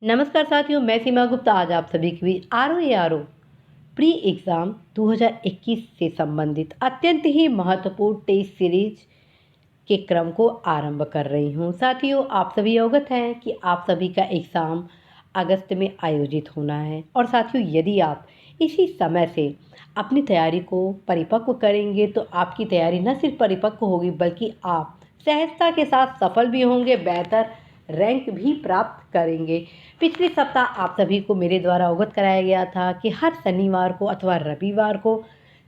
नमस्कार साथियों, मैं सीमा गुप्ता आज आप सभी के बीच आर प्री एग्ज़ाम 2021 से संबंधित अत्यंत ही महत्वपूर्ण टेस्ट सीरीज के क्रम को आरंभ कर रही हूँ। साथियों, आप सभी अवगत हैं कि आप सभी का एग्ज़ाम अगस्त में आयोजित होना है और साथियों, यदि आप इसी समय से अपनी तैयारी को परिपक्व करेंगे तो आपकी तैयारी न सिर्फ परिपक्व होगी बल्कि आप सहजता के साथ सफल भी होंगे, बेहतर रैंक भी प्राप्त करेंगे। पिछले सप्ताह आप सभी को मेरे द्वारा अवगत कराया गया था कि हर शनिवार को अथवा रविवार को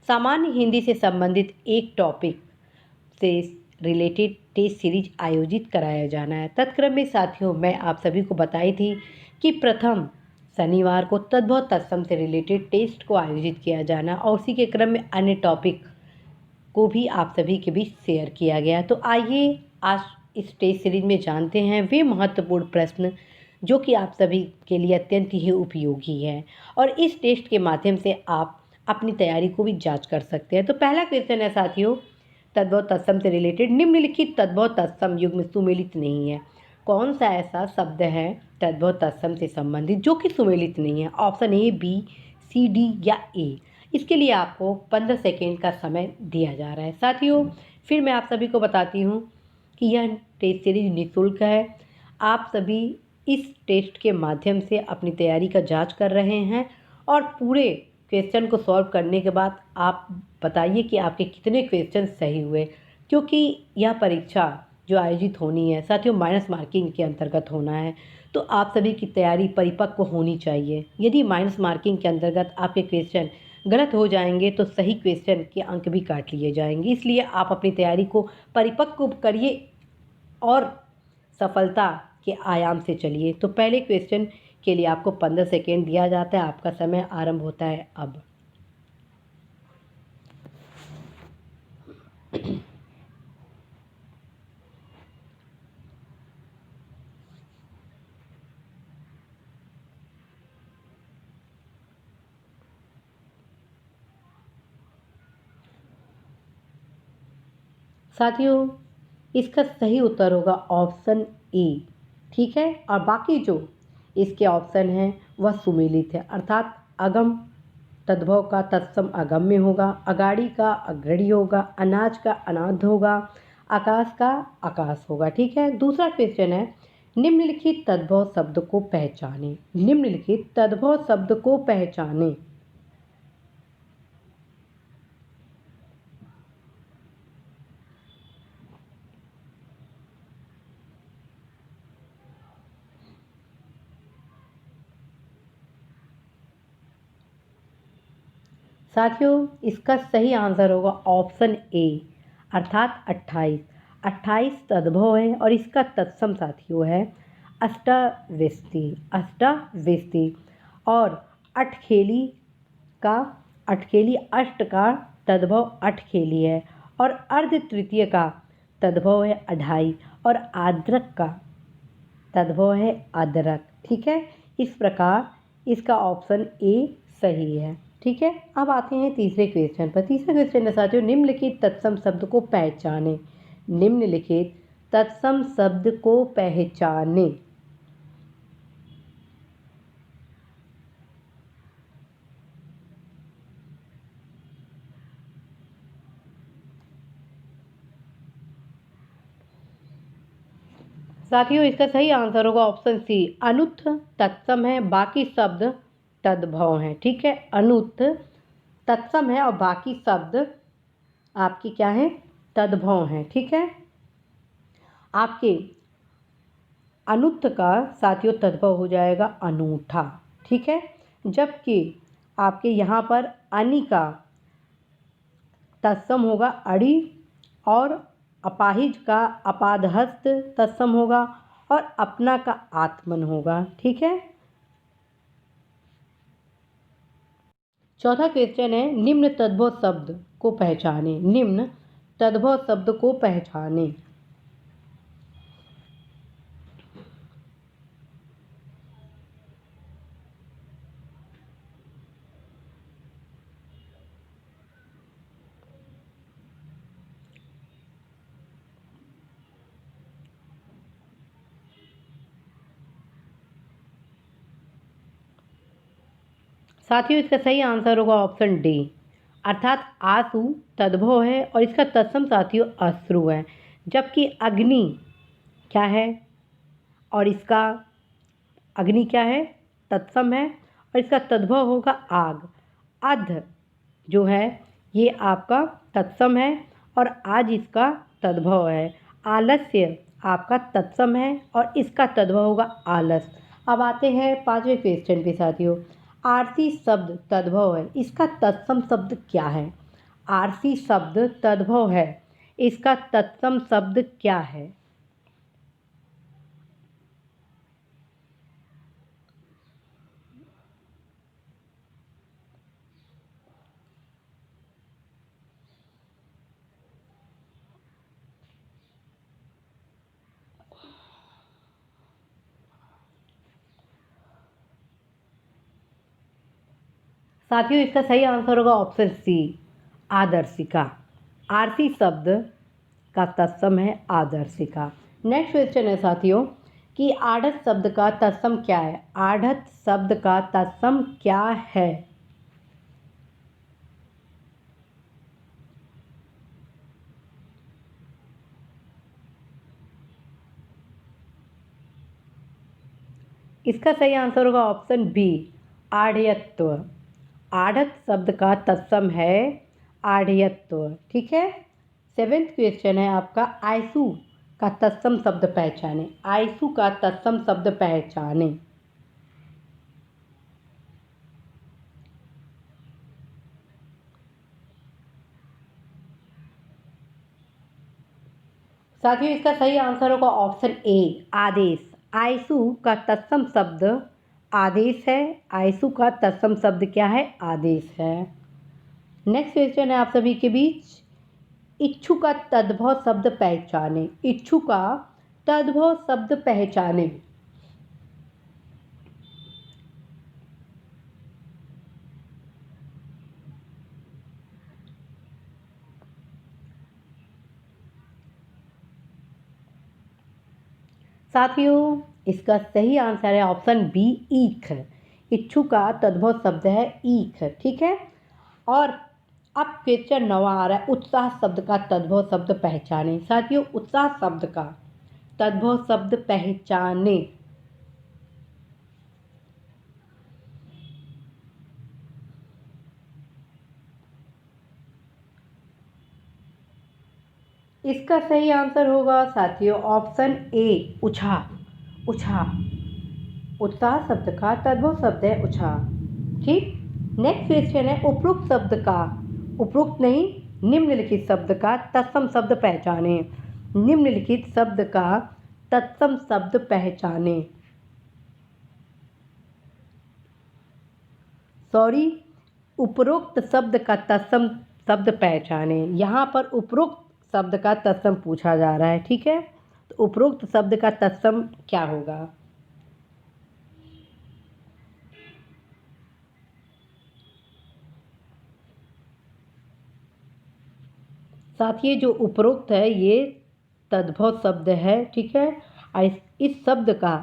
सामान्य हिंदी से संबंधित एक टॉपिक से रिलेटेड टेस्ट सीरीज आयोजित कराया जाना है। तत्क्रम में साथियों, मैं आप सभी को बताई थी कि प्रथम शनिवार को तद्भव तत्सम से रिलेटेड टेस्ट को आयोजित किया जाना और उसी के क्रम में अन्य टॉपिक को भी आप सभी के बीच शेयर किया गया। तो आइए आज इस टेस्ट सीरीज में जानते हैं वे महत्वपूर्ण प्रश्न जो कि आप सभी के लिए अत्यंत ही उपयोगी है और इस टेस्ट के माध्यम से आप अपनी तैयारी को भी जांच कर सकते हैं। तो पहला क्वेश्चन है साथियों, तद्भव तत्सम से रिलेटेड निम्नलिखित तद्भव तत्सम युग्म सुमेलित नहीं है। कौन सा ऐसा शब्द है तद्भव तत्सम से संबंधित जो कि सुमेलित नहीं है? Option A, B, C, D या ए। इसके लिए आपको 15 सेकेंड का समय दिया जा रहा है। साथियों, फिर मैं आप सभी को बताती हूँ कि यह टेस्ट सीरीज निःशुल्क है। आप सभी इस टेस्ट के माध्यम से अपनी तैयारी का जांच कर रहे हैं और पूरे क्वेश्चन को सॉल्व करने के बाद आप बताइए कि आपके कितने क्वेश्चन सही हुए, क्योंकि यह परीक्षा जो आयोजित होनी है साथियों माइनस मार्किंग के अंतर्गत होना है। तो आप सभी की तैयारी परिपक्व होनी चाहिए। यदि माइनस मार्किंग के अंतर्गत आपके क्वेश्चन गलत हो जाएंगे तो सही क्वेश्चन के अंक भी काट लिए जाएंगे। इसलिए आप अपनी तैयारी को परिपक्व करिए और सफलता के आयाम से चलिए। तो पहले क्वेश्चन के लिए आपको 15 सेकेंड दिया जाता है। आपका समय आरंभ होता है अब। साथियों, इसका सही उत्तर होगा ऑप्शन ए। ठीक है, और बाकी जो इसके ऑप्शन हैं वह सुमेलित है, अर्थात अगम तद्भव का तत्सम अगम में होगा, अगाड़ी का अग्रणी होगा, अनाज का अनाथ होगा, आकाश का आकाश होगा। ठीक है, दूसरा क्वेश्चन है निम्नलिखित तद्भव शब्द को पहचाने। निम्नलिखित तद्भव शब्द को पहचाने। साथियों, इसका सही आंसर होगा ऑप्शन ए, अर्थात 28। 28 तद्भव है और इसका तत्सम साथियों है अष्टावृष्टि। अष्टावृष्टि और अठखेली का अठखेली अष्ट का तद्भव अठखेली है और अर्ध तृतीय का तद्भव है अढ़ाई और आद्रक का तद्भव है अदरक। ठीक है, इस प्रकार इसका ऑप्शन ए सही है। ठीक है, अब आते हैं तीसरे क्वेश्चन पर। तीसरा क्वेश्चन है साथियों, निम्नलिखित तत्सम शब्द को पहचाने। निम्नलिखित तत्सम शब्द को पहचाने। साथियों, इसका सही आंसर होगा ऑप्शन सी, अनुत्थ तत्सम है, बाकी शब्द तद्भव हैं। ठीक है, अनुत्थ तत्सम है और बाकी शब्द आपकी क्या है, तद्भव हैं। ठीक है, आपके अनुत्थ का साथियों तद्भव हो जाएगा अनूठा। ठीक है, जबकि आपके यहाँ पर अनि का तत्सम होगा अड़ी और अपाहिज का अपादहस्त तत्सम होगा और अपना का आत्मन होगा। ठीक है, चौथा क्वेश्चन है निम्न तद्भव शब्द को पहचाने। निम्न तद्भव शब्द को पहचाने। साथियों इसका सही आंसर होगा ऑप्शन डी, अर्थात आंसू तद्भव है और इसका तत्सम साथियों अश्रु है, जबकि अग्नि क्या है और इसका अग्नि क्या है, तत्सम है और इसका तद्भव होगा आग। अध जो है ये आपका तत्सम है और आज इसका तद्भव है। आलस्य आपका तत्सम है और इसका तद्भव होगा आलस। अब आते हैं पांचवें क्वेश्चन पे साथियों। आरसी शब्द तद्भव है, इसका तत्सम शब्द क्या है? आरसी शब्द तद्भव है, इसका तत्सम शब्द क्या है? साथियों इसका सही आंसर होगा ऑप्शन सी, आदर्शिका। आरसी शब्द का तत्सम है आदर्शिका। नेक्स्ट क्वेश्चन है साथियों कि आढ़त शब्द का तत्सम क्या है? आढ़त शब्द का तत्सम क्या है? इसका सही आंसर होगा ऑप्शन बी, आढ़यत्व। आढ़त शब्द का तत्सम है आढ़यत्व। ठीक है। सेवेंथ क्वेश्चन है आपका, आयसु का तत्सम शब्द पहचाने। आयसु का तत्सम शब्द पहचाने। साथियों इसका सही आंसर होगा ऑप्शन ए, आदेश। आयसु का तत्सम शब्द आदेश है। आयसु का तत्सम शब्द क्या है? आदेश है। नेक्स्ट क्वेश्चन है आप सभी के बीच, इच्छु का तद्भव शब्द पहचाने। इच्छु का तद्भव शब्द पहचाने। साथियों इसका सही आंसर है ऑप्शन बी, ईख। इच्छु का तद्भव शब्द है ईख। ठीक है। और अब क्वेश्चन 9 आ रहा है, उत्साह शब्द का तद्भव शब्द पहचाने। साथियों उत्साह शब्द का तद्भव शब्द पहचाने। इसका सही आंसर होगा साथियों ऑप्शन ए, उत्साह। उत्साह, उत्साह शब्द का तद्भव शब्द है उत्साह। ठीक। नेक्स्ट क्वेश्चन है, उपरोक्त शब्द का, उपरोक्त नहीं निम्नलिखित शब्द का तत्सम शब्द पहचाने। निम्नलिखित शब्द का तत्सम शब्द पहचाने। सॉरी, उपरोक्त शब्द का तत्सम शब्द पहचाने। यहाँ पर उपरोक्त शब्द का तत्सम पूछा जा रहा है। ठीक है। तो उपरोक्त शब्द का तत्सम क्या होगा? साथियों जो उपरोक्त है ये तद्भव शब्द है। ठीक है। और इस शब्द का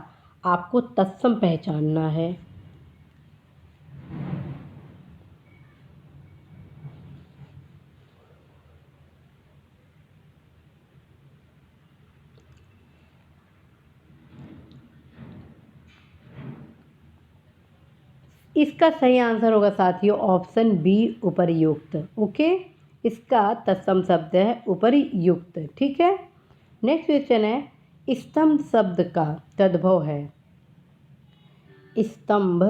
आपको तत्सम पहचानना है। इसका सही आंसर होगा साथियों ऑप्शन बी, उपर्युक्त। ओके। इसका तत्सम शब्द है उपर्युक्त। ठीक है। नेक्स्ट क्वेश्चन है, स्तंभ शब्द का तद्भव है। स्तंभ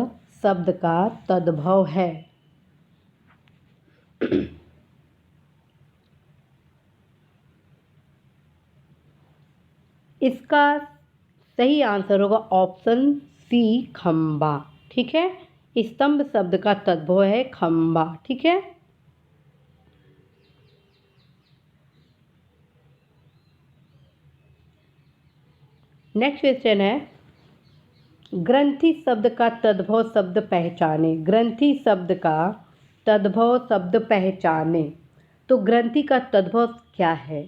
शब्द का तद्भव है। इसका सही आंसर होगा ऑप्शन सी, खंबा। ठीक है। स्तंभ शब्द का तद्भव है खंबा। ठीक है। नेक्स्ट क्वेश्चन है, ग्रंथि शब्द का तद्भव शब्द पहचाने। ग्रंथि शब्द का तद्भव शब्द पहचाने। तो ग्रंथि का तद्भव क्या है?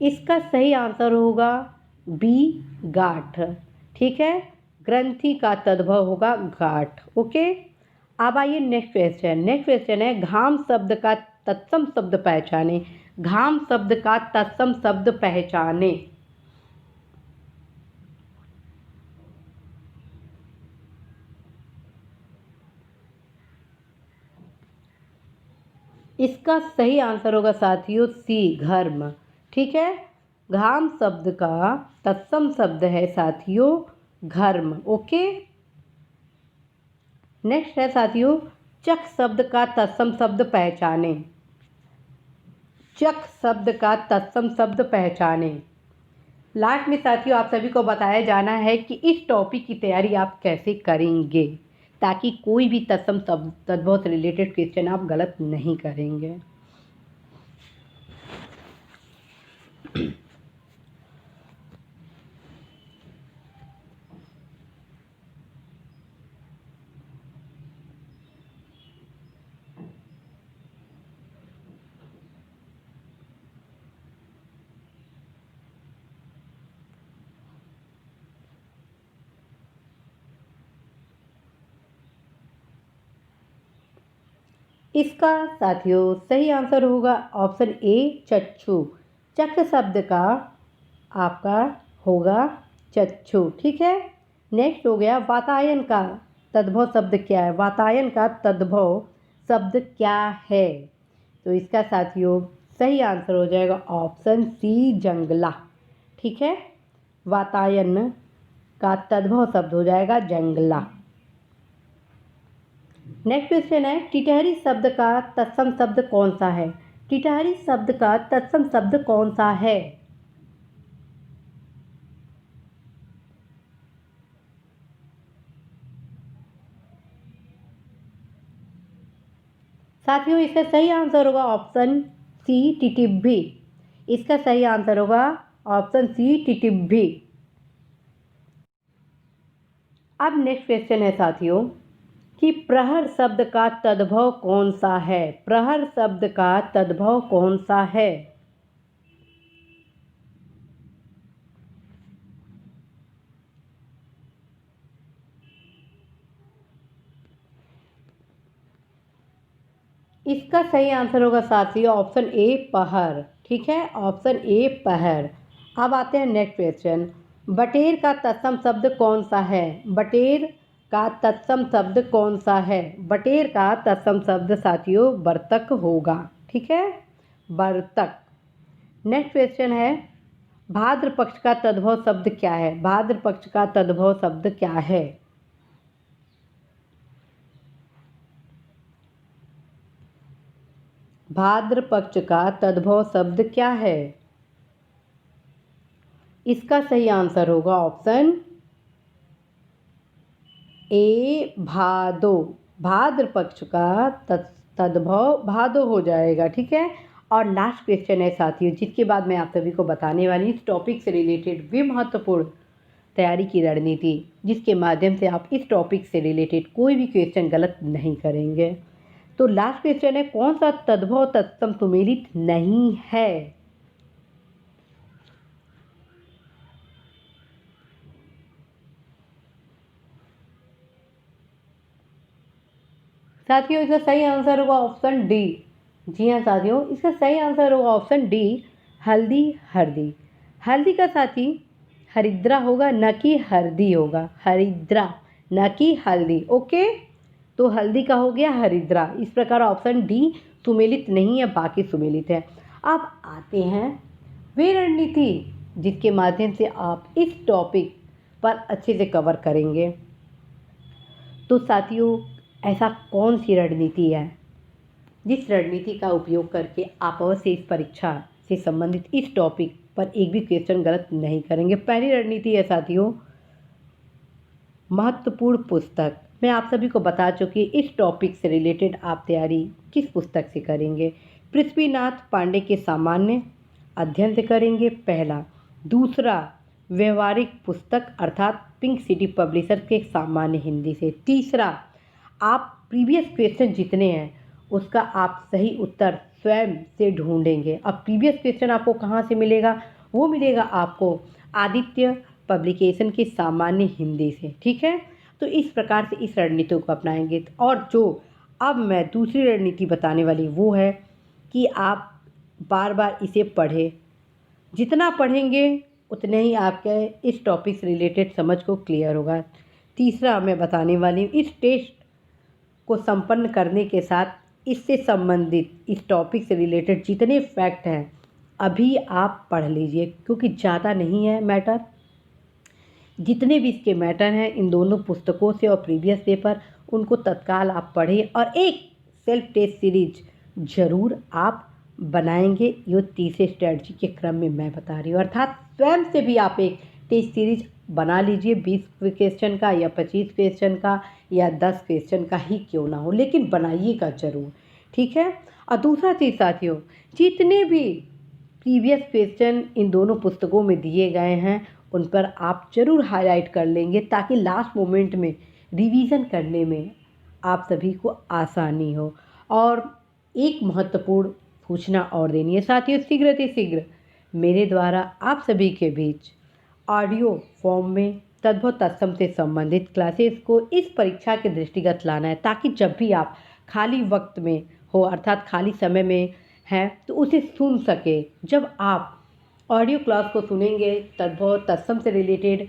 इसका सही आंसर होगा बी, गांठ। ठीक है, ग्रंथि का तद्भव होगा गांठ। ओके, अब आइए नेक्स्ट क्वेश्चन। नेक्स्ट क्वेश्चन है घाम शब्द का तत्सम शब्द पहचाने। घाम शब्द का तत्सम शब्द पहचाने। इसका सही आंसर होगा साथियों सी, घर्म। ठीक है, घाम शब्द का तत्सम शब्द है साथियों घर्म। ओके, नेक्स्ट है साथियों चक शब्द का तत्सम शब्द पहचाने। चक शब्द का तत्सम शब्द पहचाने। लास्ट में साथियों आप सभी को बताया जाना है कि इस टॉपिक की तैयारी आप कैसे करेंगे, ताकि कोई भी तत्सम तद्भव से रिलेटेड क्वेश्चन आप गलत नहीं करेंगे। इसका साथियों सही आंसर होगा ऑप्शन ए, चक्षु। चक शब्द का आपका होगा चक्षु। ठीक है, नेक्स्ट हो गया वातायन का तद्भव शब्द क्या है। वातायन का तद्भव शब्द क्या है, तो इसका साथियों सही आंसर हो जाएगा ऑप्शन सी, जंगला। ठीक है, वातायन का तद्भव शब्द हो जाएगा जंगला। नेक्स्ट क्वेश्चन है टिटहरी शब्द का तत्सम शब्द कौन सा है। टिटहरी शब्द का तत्सम शब्द कौन सा है। साथियों इसका सही आंसर होगा ऑप्शन सी, टिटिब्भी। इसका सही आंसर होगा ऑप्शन सी, टिटिब्भी। अब नेक्स्ट क्वेश्चन है साथियों कि प्रहर शब्द का तद्भव कौन सा है। प्रहर शब्द का तद्भव कौन सा है। इसका सही आंसर होगा साथियों ऑप्शन ए, पहर। ठीक है, ऑप्शन ए, पहर। अब आते हैं नेक्स्ट क्वेश्चन। बटेर का तत्सम शब्द कौन सा है। बटेर का तत्सम शब्द कौन सा है। बटेर का तत्सम शब्द साथियों बर्तक होगा। ठीक है, बर्तक। नेक्स्ट क्वेश्चन है भाद्र पक्ष का तद्भव शब्द क्या है। भाद्र पक्ष का तद्भव शब्द क्या है। भाद्र पक्ष का तद्भव शब्द क्या है। इसका सही आंसर होगा ऑप्शन ए, भादो। भाद्र पक्ष का तद्भव भादो हो जाएगा। ठीक है, और लास्ट क्वेश्चन है साथियों जिसके बाद मैं आप सभी को बताने वाली इस टॉपिक से रिलेटेड भी महत्वपूर्ण तैयारी की रणनीति, जिसके माध्यम से आप इस टॉपिक से रिलेटेड कोई भी क्वेश्चन गलत नहीं करेंगे। तो लास्ट क्वेश्चन है कौन सा तद्भव तत्सम सुमेलित नहीं है। साथियों इसका सही आंसर होगा ऑप्शन डी। जी हाँ साथियों, इसका सही आंसर होगा ऑप्शन डी, हल्दी, हरदी। हल्दी का साथी हरिद्रा होगा, न कि हरदी होगा। हरिद्रा, न कि हल्दी। ओके, तो हल्दी का हो गया हरिद्रा। इस प्रकार ऑप्शन डी सुमेलित नहीं है, बाकी सुमेलित है। अब आते हैं वे रणनीति जिसके माध्यम से आप इस टॉपिक पर अच्छे से कवर करेंगे। तो साथियों ऐसा कौन सी रणनीति है जिस रणनीति का उपयोग करके आप अवश्य इस परीक्षा से संबंधित इस टॉपिक पर एक भी क्वेश्चन गलत नहीं करेंगे। पहली रणनीति है साथियों महत्वपूर्ण पुस्तक। मैं आप सभी को बता चुकी इस टॉपिक से रिलेटेड आप तैयारी किस पुस्तक से करेंगे। पृथ्वीनाथ पांडे के सामान्य अध्ययन से करेंगे पहला। दूसरा व्यवहारिक पुस्तक अर्थात पिंक सिटी पब्लिशर के सामान्य हिंदी से। तीसरा आप प्रीवियस क्वेश्चन जितने हैं उसका आप सही उत्तर स्वयं से ढूंढेंगे। अब प्रीवियस क्वेश्चन आपको कहाँ से मिलेगा? वो मिलेगा आपको आदित्य पब्लिकेशन के सामान्य हिंदी से, ठीक है। तो इस प्रकार से इस रणनीति को अपनाएंगे। और जो अब मैं दूसरी रणनीति बताने वाली वो है कि आप बार बार इसे पढ़ें। जितना पढ़ेंगे उतने ही आपके इस टॉपिक से रिलेटेड समझ को क्लियर होगा। तीसरा मैं बताने वाली हूँ, इस टेस्ट को संपन्न करने के साथ इससे संबंधित इस टॉपिक से रिलेटेड जितने फैक्ट हैं अभी आप पढ़ लीजिए, क्योंकि ज़्यादा नहीं है मैटर। जितने भी इसके मैटर हैं इन दोनों पुस्तकों से और प्रीवियस पेपर, उनको तत्काल आप पढ़ें और एक सेल्फ टेस्ट सीरीज ज़रूर आप बनाएंगे। ये तीसरे स्ट्रेटजी के क्रम में मैं बता रही हूँ, अर्थात स्वयं से भी आप एक टेस्ट सीरीज बना लीजिए। 20 क्वेश्चन का या 25 क्वेश्चन का या 10 क्वेश्चन का ही क्यों ना हो, लेकिन बनाइएगा ज़रूर, ठीक है। और दूसरा चीज़ साथियों, जितने भी प्रीवियस क्वेश्चन इन दोनों पुस्तकों में दिए गए हैं उन पर आप ज़रूर हाईलाइट कर लेंगे, ताकि लास्ट मोमेंट में रिवीजन करने में आप सभी को आसानी हो। और एक महत्वपूर्ण सूचना और देनी है साथियों, शीघ्र मेरे द्वारा आप सभी के बीच ऑडियो फॉर्म में तद्भव तत्सम से संबंधित क्लासेस को इस परीक्षा के दृष्टिगत लाना है, ताकि जब भी आप खाली वक्त में हो अर्थात खाली समय में हैं तो उसे सुन सके। जब आप ऑडियो क्लास को सुनेंगे तद्भव तत्सम से रिलेटेड,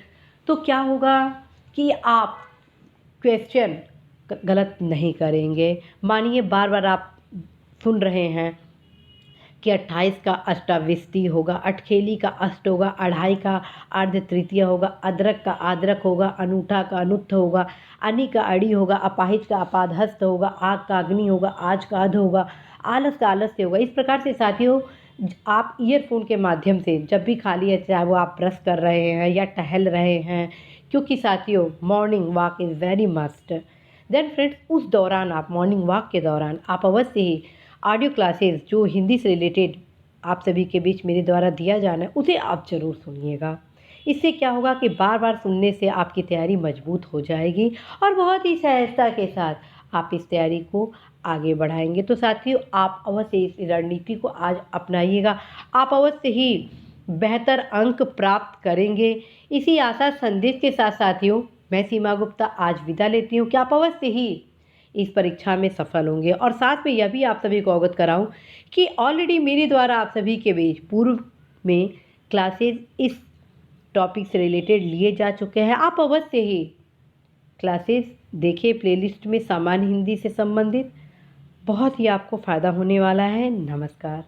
तो क्या होगा कि आप क्वेश्चन गलत नहीं करेंगे। मानिए बार बार आप सुन रहे हैं कि 28 का अष्टाविस्ती होगा, अठखेली का अष्ट होगा, अढ़ाई का अर्ध तृतीय होगा, अदरक का आदरक होगा, अनूठा का अनुत्थ होगा, अनि का अड़ी होगा, अपाहिज का अपादहस्त होगा, आग का अग्नि होगा, आज का अध होगा, आलस का आलस्य होगा। इस प्रकार से साथियों आप ईयरफोन के माध्यम से जब भी खाली है, चाहे वो आप ब्रश कर रहे हैं या टहल रहे हैं, क्योंकि साथियों morning walk is very must. Then friends, उस दौरान आप मॉर्निंग वॉक के दौरान आप अवश्य ही ऑडियो क्लासेस जो हिंदी से रिलेटेड आप सभी के बीच मेरे द्वारा दिया जाना है उसे आप ज़रूर सुनिएगा। इससे क्या होगा कि बार बार सुनने से आपकी तैयारी मजबूत हो जाएगी और बहुत ही सहजता के साथ आप इस तैयारी को आगे बढ़ाएंगे। तो साथियों आप अवश्य इस रणनीति को आज अपनाइएगा, आप अवश्य ही बेहतर अंक प्राप्त करेंगे। इसी आशा संदेश के साथ साथियों मैं सीमा गुप्ता आज विदा लेती हूँ कि आप अवश्य ही इस परीक्षा में सफल होंगे। और साथ में यह भी आप सभी को अवगत कराऊं कि ऑलरेडी मेरे द्वारा आप सभी के बीच पूर्व में क्लासेस इस टॉपिक से रिलेटेड लिए जा चुके हैं। आप अवश्य ही क्लासेस देखिए प्लेलिस्ट में सामान्य हिंदी से संबंधित, बहुत ही आपको फ़ायदा होने वाला है। नमस्कार।